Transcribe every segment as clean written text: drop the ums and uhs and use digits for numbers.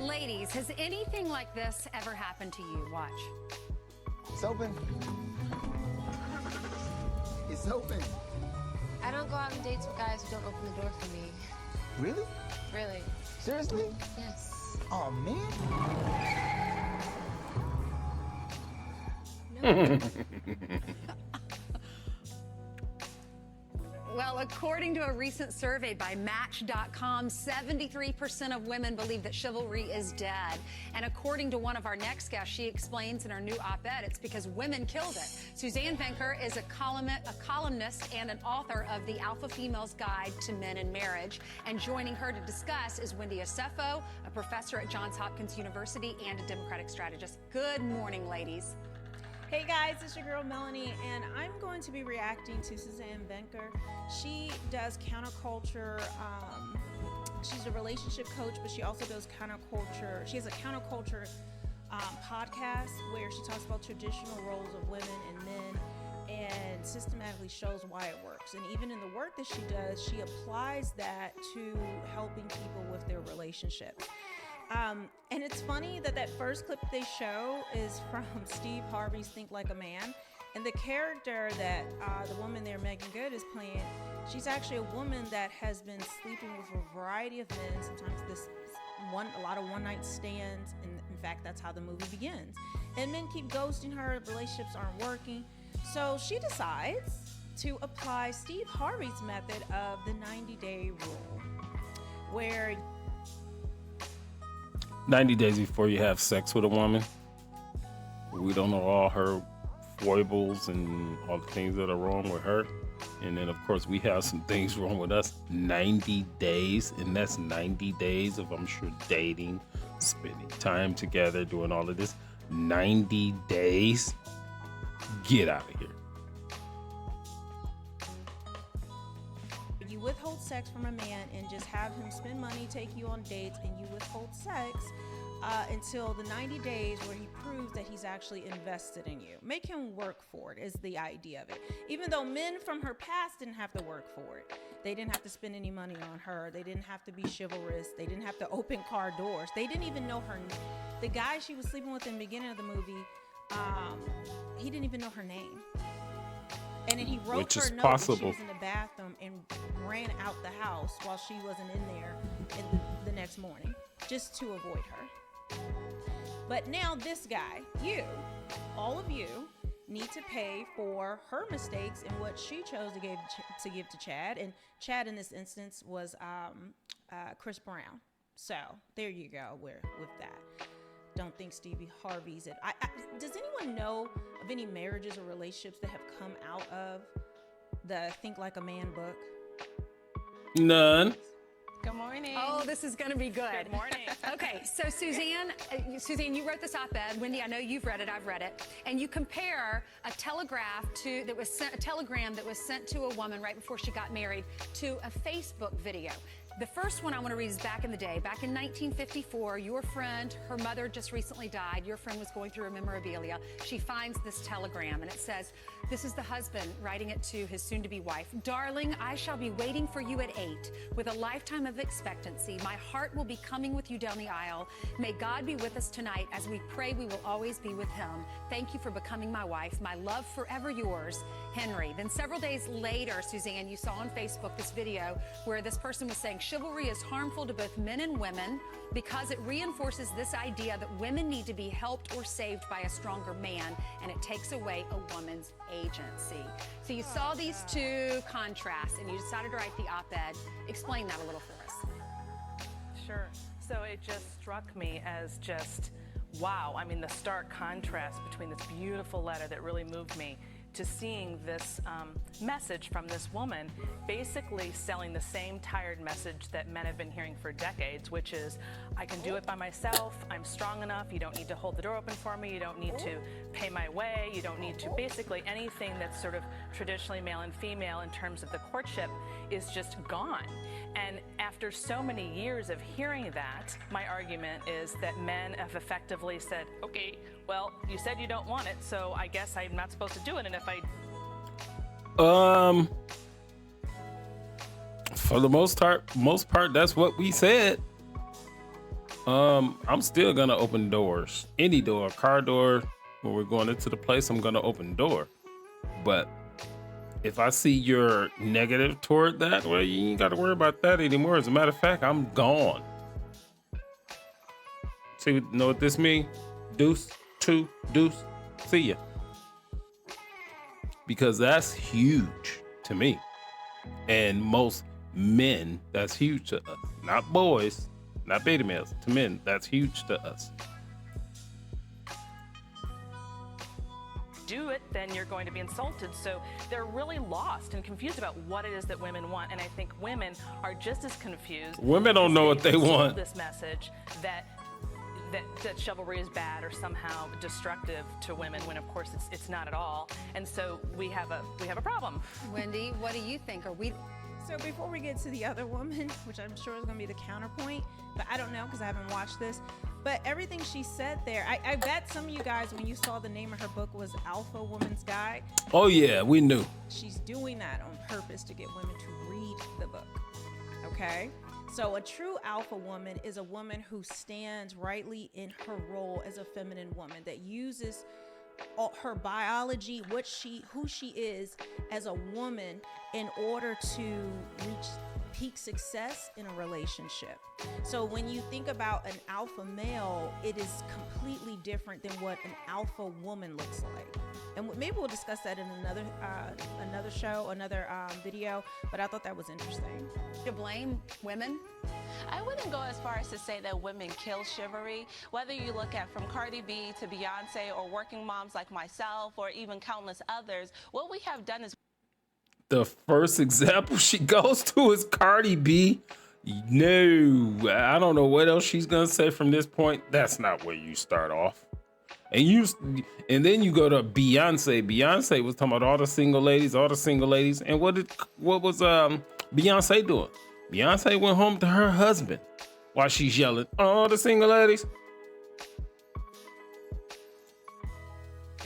Ladies, has anything like this ever happened to you? Watch. It's open. It's open. I don't go out on dates with guys who don't open the door for me. Really? Really? Seriously? Yes. Oh, man. No. Well, according to a recent survey by Match.com, 73% of women believe that chivalry is dead. And according to one of our next guests, she explains in her new op-ed, it's because women killed it. Suzanne Venker is a columnist and an author of The Alpha Female's Guide to Men and Marriage. And joining her to discuss is Wendy Osefo, a professor at Johns Hopkins University and a Democratic strategist. Good morning, ladies. Hey guys, it's your girl Melanie, and I'm going to be reacting to Suzanne Venker. She does counterculture. She's a relationship coach, but she also does counterculture. She has a counterculture podcast where she talks about traditional roles of women and men and systematically shows why it works. And even in the work that she does, she applies that to helping people with their relationships. And it's funny that first clip they show is from Steve Harvey's Think Like a Man. And the character that the woman there, Megan Good, is playing, she's actually a woman that has been sleeping with a variety of men. Sometimes a lot of one-night stands. And in fact, that's how the movie begins. And men keep ghosting her, relationships aren't working. So she decides to apply Steve Harvey's method of the 90-day rule, where 90 days before you have sex with a woman. We don't know all her foibles and all the things that are wrong with her. And then, of course, we have some things wrong with us. 90 days, and that's 90 days of, I'm sure, dating, spending time together, doing all of this. 90 days? Get out of here. you withhold sex from a man and just have him spend money, take you on dates, and you withhold sex until the 90 days where he proves that he's actually invested in you. Make him work for it is the idea of it. Even though men from her past didn't have to work for it. They didn't have to spend any money on her. They didn't have to be chivalrous. They didn't have to open car doors. They didn't even know her. The guy she was sleeping with in the beginning of the movie, he didn't even know her name. And then he wrote her a note when she was in the bathroom and ran out the house while she wasn't in there the next morning, just to avoid her. But now this guy, all of you, need to pay for her mistakes and what she chose to give to Chad. And Chad in this instance was Chris Brown. So there you go with that. Don't think Stevie Harvey's it. Does anyone know of any marriages or relationships that have come out of the Think Like a Man book? None. Good morning. Oh, this is going to be good. Good morning. Okay, so Suzanne, you wrote this op-ed. Wendy, I know you've read it. I've read it. And you compare a telegram that was sent to a woman right before she got married to a Facebook video. The first one I want to read is back in the day. Back in 1954, your friend, her mother just recently died. Your friend was going through her memorabilia. She finds this telegram, and it says, this is the husband writing it to his soon-to-be wife. Darling, I shall be waiting for you at 8 with a lifetime of expectancy. My heart will be coming with you down the aisle. May God be with us tonight as we pray we will always be with him. Thank you for becoming my wife. My love forever yours, Henry. Then several days later, Suzanne, you saw on Facebook this video where this person was saying chivalry is harmful to both men and women because it reinforces this idea that women need to be helped or saved by a stronger man, and it takes away a woman's agency. So you saw these two contrasts, and you decided to write the op-ed. Explain that a little for us. Sure. So it just struck me as just, wow. I mean, the stark contrast between this beautiful letter that really moved me to seeing this message from this woman basically selling the same tired message that men have been hearing for decades, which is, I can do it by myself, I'm strong enough, you don't need to hold the door open for me, you don't need to pay my way, you don't need to, basically anything that's sort of traditionally male and female in terms of the courtship is just gone. And after so many years of hearing that, my argument is that men have effectively said, okay, well, you said you don't want it, so I guess I'm not supposed to do it, and if I... For the most part, that's what we said. I'm still gonna open doors. Any door, car door, when we're going into the place, I'm gonna open the door. But if I see you're negative toward that, well, you ain't gotta worry about that anymore. As a matter of fact, I'm gone. See, know what this means? Deuce, two, deuce, see ya. Because that's huge to me. And most men, that's huge to us. Not boys, not beta males. To men, that's huge to us. Do it, then you're going to be insulted. So they're really lost and confused about what it is that women want. And I think women are just as confused. Women don't know what they want. This message that chivalry is bad or somehow destructive to women, when of course it's not at all. And so we have a problem. Wendy, what do you think? So before we get to the other woman, which I'm sure is going to be the counterpoint, but I don't know because I haven't watched this, but everything she said there, I bet some of you guys, when you saw the name of her book was Alpha Woman's Guide. Oh yeah, we knew. She's doing that on purpose to get women to read the book. Okay? So a true alpha woman is a woman who stands rightly in her role as a feminine woman, that uses her biology, who she is as a woman, in order to reach peak success in a relationship. So when you think about an alpha male, it is completely different than what an alpha woman looks like. And maybe we'll discuss that in another show, another video, but I thought that was interesting. To blame women? I wouldn't go as far as to say that women kill chivalry. Whether you look at from Cardi B to Beyonce or working moms like myself or even countless others, what we have done is... The first example she goes to is Cardi B. No, I don't know what else she's gonna say from this point. That's not where you start off. And then you go to Beyonce. Beyonce was talking about all the single ladies. And what was Beyonce doing? Beyonce went home to her husband while she's yelling, all the single ladies.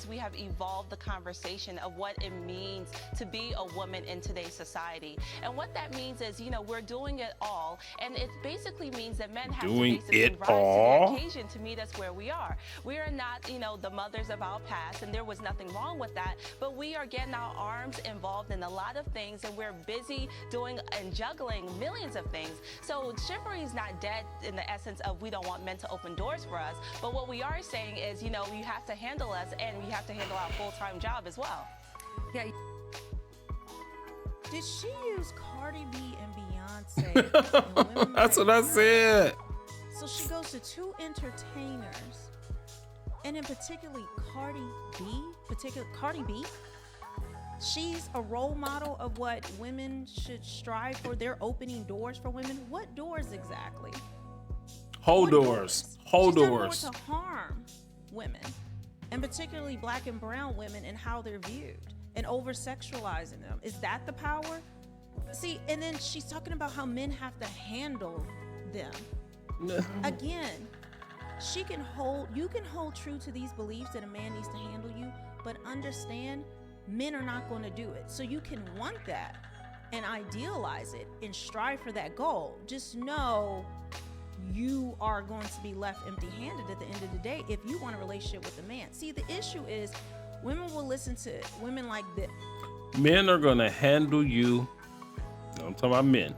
We have evolved the conversation of what it means to be a woman in today's society. And what that means is, we're doing it all. And it basically means that men have to basically rise to the occasion to meet us where we are. We are not, the mothers of our past, and there was nothing wrong with that. But we are getting our arms involved in a lot of things, and we're busy doing and juggling millions of things. So chivalry is not dead in the essence of we don't want men to open doors for us. But what we are saying is, you have to handle us, and we have to handle our full-time job as well. Yeah. Did she use Cardi B and Beyonce? That's what I said. So she goes to two entertainers, and in particularly Cardi B. She's a role model of what women should strive for. They're opening doors for women. What doors exactly? Hold doors. She's done more to harm women, and particularly black and brown women, and how they're viewed, and over-sexualizing them. Is that the power? See, and then she's talking about how men have to handle them. Again, you can hold true to these beliefs that a man needs to handle you, but understand men are not going to do it. So you can want that and idealize it and strive for that goal. Just know you are going to be left empty-handed at the end of the day if you want a relationship with a man. See, the issue is women will listen to women like this. Men are going to handle you. I'm talking about men.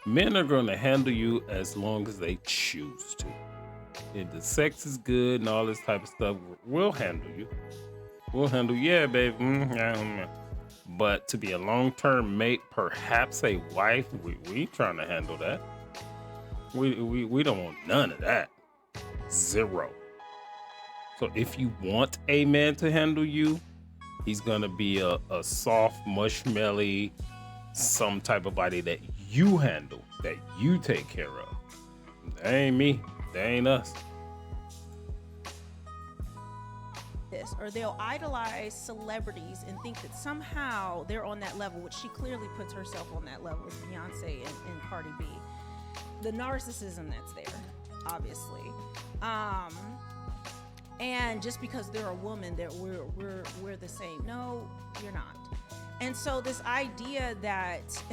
Men are going to handle you as long as they choose to. If the sex is good and all this type of stuff, we'll handle you. Yeah, baby. But to be a long-term mate, perhaps a wife, we ain't trying to handle that. We don't want none of that. Zero. So if you want a man to handle you, he's gonna be a soft, mushmelly, some type of body that you handle, that you take care of. That ain't me. That ain't us. Or they'll idolize celebrities and think that somehow they're on that level, which she clearly puts herself on that level with Beyonce and Cardi B. The narcissism that's there, obviously, and just because they're a woman, that we're the same. No, you're not. And so this idea that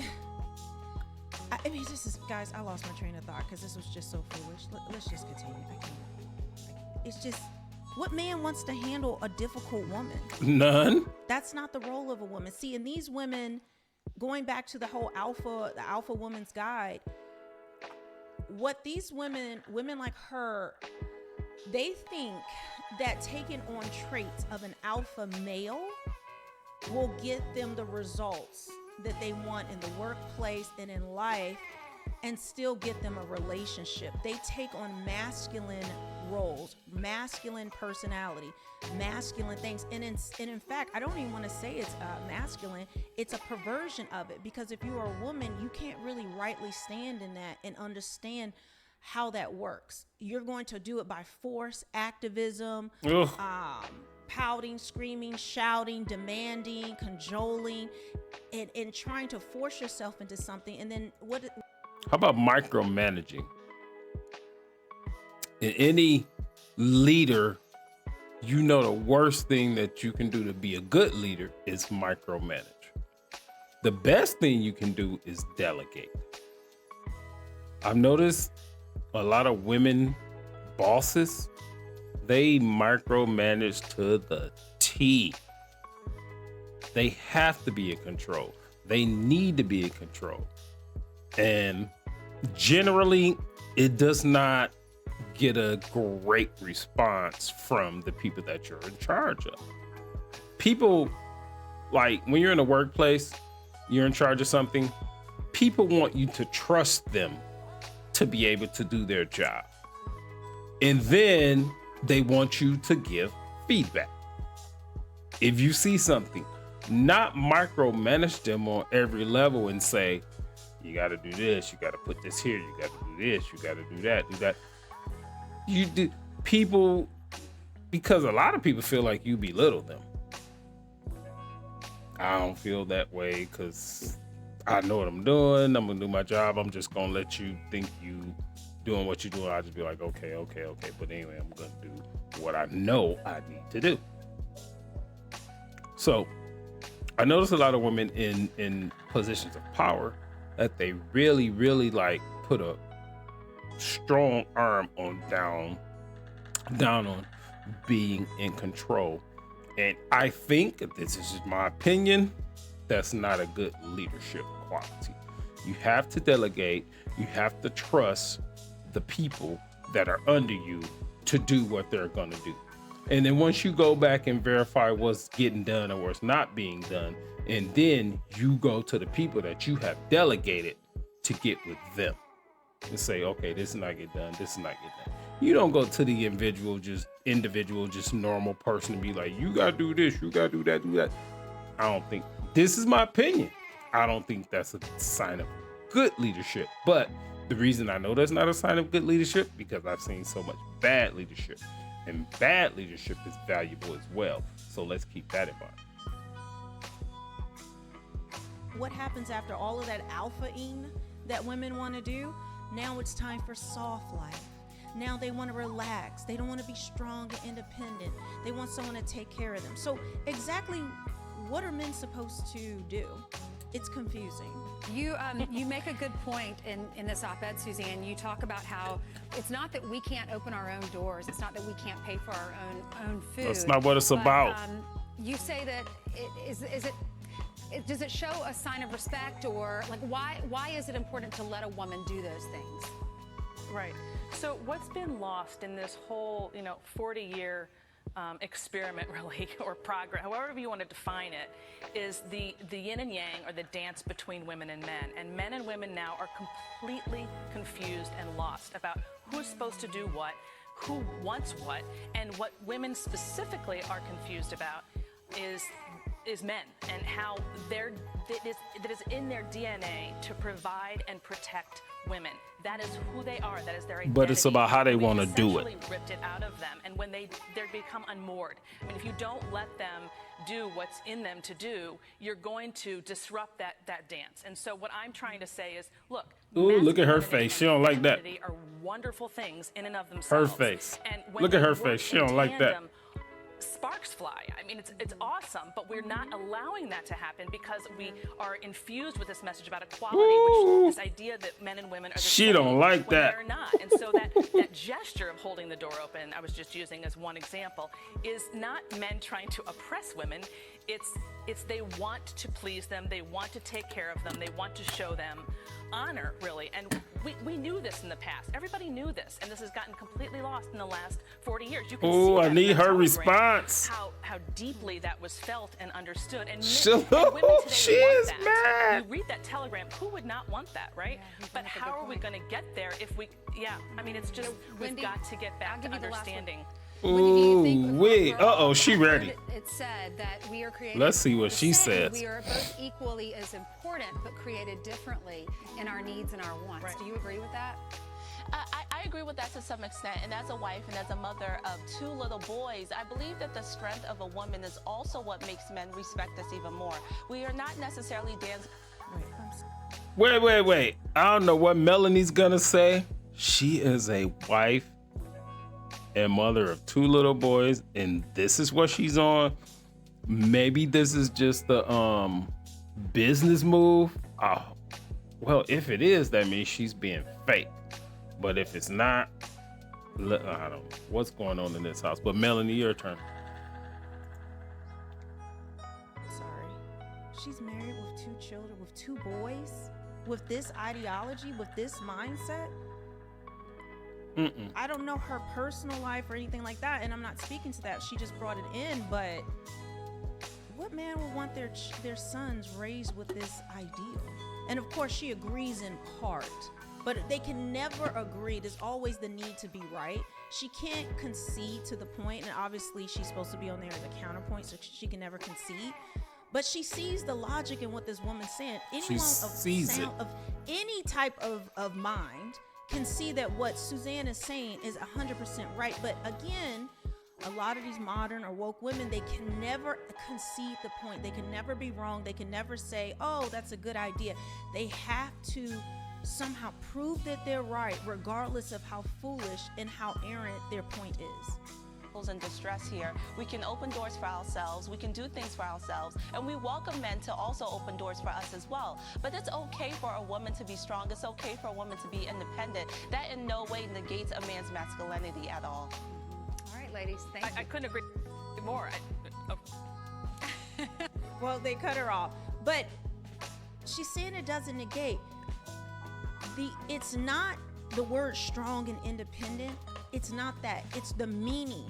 I mean, this is, guys, I lost my train of thought because this was just so foolish. Let's just continue. I can't. It's just, what man wants to handle a difficult woman? None. That's not the role of a woman. See, and these women, going back to the whole the alpha woman's guide, what these women like her, they think that taking on traits of an alpha male will get them the results that they want in the workplace and in life and still get them a relationship. They take on masculine roles, masculine personality, masculine things. And in fact, I don't even want to say it's masculine. It's a perversion of it, because if you are a woman, you can't really rightly stand in that and understand how that works. You're going to do it by force, activism, pouting, screaming, shouting, demanding, cajoling, and trying to force yourself into something. And then How about micromanaging? In any leader, you know the worst thing that you can do to be a good leader is micromanage. The best thing you can do is delegate. I've noticed a lot of women bosses, they micromanage to the T. They have to be in control. They need to be in control. And generally, it does not get a great response from the people that you're in charge of. People, like when you're in a workplace, you're in charge of something, people want you to trust them to be able to do their job. And then they want you to give feedback. If you see something, not micromanage them on every level and say, you got to do this, you got to put this here, you got to do this, you got to do that. You do people, because a lot of people feel like you belittle them. I don't feel that way because I know what I'm doing. I'm gonna do my job. I'm just gonna let you think you doing what you're doing. I'll just be like, okay. But anyway, I'm gonna do what I know I need to do. So I notice a lot of women in positions of power that they really, really like put a strong arm on down on being in control. And I think, this is just my opinion, that's not a good leadership quality. You have to delegate. You have to trust the people that are under you to do what they're going to do. And then once you go back and verify what's getting done or what's not being done, and then you go to the people that you have delegated to get with them and say, okay, this is not get done. This is not get done. You don't go to the individual, just normal person and be like, you got to do this, you got to do that. I don't think, this is my opinion, I don't think that's a sign of good leadership. But the reason I know that's not a sign of good leadership, because I've seen so much bad leadership, and bad leadership is valuable as well. So let's keep that in mind. what happens after all of that alpha-ing that women want to do? Now it's time for soft life. Now they want to relax. They don't want to be strong and independent. They want someone to take care of them. So exactly what are men supposed to do? It's confusing. You make a good point in this op-ed, Suzanne. You talk about how it's not that we can't open our own doors. It's not that we can't pay for our own food. That's not what it's about. You say that does it show a sign of respect, or like why is it important to let a woman do those things? Right. So what's been lost in this whole 40-year experiment, really, or progress, however you want to define it, is the yin and yang, or the dance between women and men. And men and women now are completely confused and lost about who's supposed to do what, who wants what, and what women specifically are confused about is men, and how that is in their DNA to provide and protect women. That is who they are. That is their identity. But it's about how they want to do it. Essentially ripped it out of them, and when they become unmoored. I mean, if you don't let them do what's in them to do, you're going to disrupt that dance. And so what I'm trying to say is, look. Ooh, look at her face. She don't like that. Are wonderful things in and of themselves. Her face. And when look at her they work face. She in don't like that. tandem, sparks fly. I mean, it's awesome, but we're not allowing that to happen because we are infused with this message about equality, which this idea that men and women are the She same don't like when that. they're not. And so that gesture of holding the door open, I was just using as one example, is not men trying to oppress women. It's they want to please them, they want to take care of them, they want to show them honor, really. And we knew this in the past. Everybody knew this, and this has gotten completely lost in the last 40 years. You can see Oh, that I in need the her telegram, response. How deeply that was felt and understood. And, Shut and up. women today She want is that. mad. You read that telegram, who would not want that, right? But how are we going to get there if we, I mean, it's just, we've Wendy, got to get back I'll to give you the last one. understanding. Wendy, do you think Ooh, wait. overall, She ready. It said that we are created. Let's see what the she same. says. We are both equally as important, but created differently in our needs and our wants. Right. Do you agree with that? I agree with that to some extent, and as a wife and as a mother of 2 little boys, I believe that the strength of a woman is also what makes men respect us even more. We are not necessarily dancing. Wait. I don't know what Melanie's gonna say. She is a wife and mother of 2 little boys, and this is what she's on. Maybe this is just the business move. Oh, well, if it is, that means she's being fake. But if it's not, I don't know what's going on in this house. But Melanie, your turn. Sorry. She's married with 2 children, with 2 boys, with this ideology, with this mindset. I don't know her personal life or anything like that, and I'm not speaking to that. She just brought it in, but what man would want their sons raised with this ideal? And of course, she agrees in part, but they can never agree. There's always the need to be right. She can't concede to the point, and obviously she's supposed to be on there as a counterpoint, so she can never concede. But she sees the logic in what this woman's saying. Anyone of any type of mind can see that what Suzanne is saying is 100% right. But again, a lot of these modern or woke women, they can never concede the point. They can never be wrong. They can never say, oh, that's a good idea. They have to somehow prove that they're right, regardless of how foolish and how errant their point is. In distress here, we can open doors for ourselves, we can do things for ourselves, and we welcome men to also open doors for us as well. But it's okay for a woman to be strong, it's okay for a woman to be independent. That in no way negates a man's masculinity at all. All right, ladies, thank you. I couldn't agree more. Well, they cut her off, but she's saying it doesn't negate. It's not the word strong and independent. It's not that. It's the meaning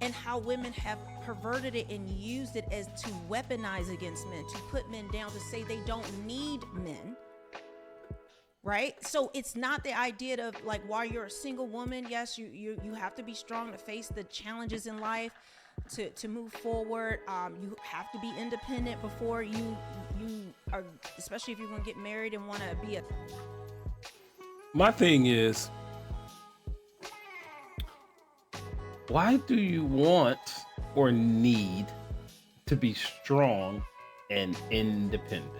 and how women have perverted it and used it as to weaponize against men, to put men down, to say they don't need men. Right? So it's not the idea of like, while you're a single woman, yes, you have to be strong to face the challenges in life, to move forward. You have to be independent before you are, especially if you're going to get married and want to be a. My thing is, why do you want or need to be strong and independent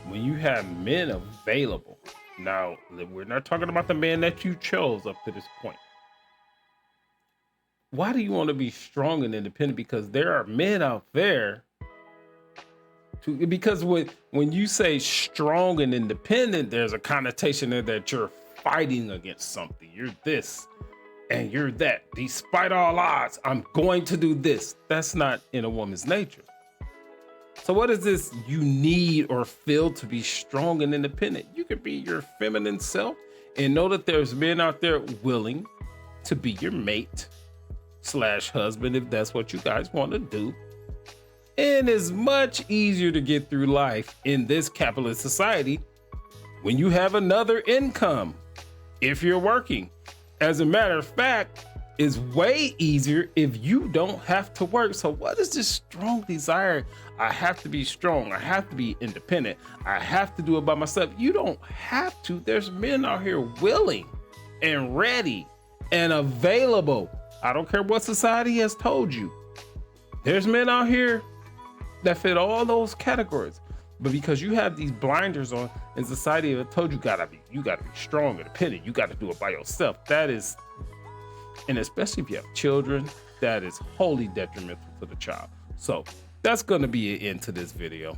when you have men available? Now, we're not talking about the man that you chose up to this point. Why do you want to be strong and independent? Because there are men out there because when you say strong and independent, there's a connotation there that you're fighting against something. You're this and you're that. Despite all odds, I'm going to do this. That's not in a woman's nature. So what is this you need or feel to be strong and independent? You can be your feminine self and know that there's men out there willing to be your mate / husband if that's what you guys want to do. And it's much easier to get through life in this capitalist society when you have another income, if you're working. As a matter of fact, it's way easier if you don't have to work. So what is this strong desire? I have to be strong. I have to be independent. I have to do it by myself. You don't have to. There's men out here willing and ready and available. I don't care what society has told you. There's men out here that fit all those categories, but because you have these blinders on in society that told you gotta be strong and independent, you gotta do it by yourself. That is, and especially if you have children, that is wholly detrimental to the child. So that's going to be an end to this video.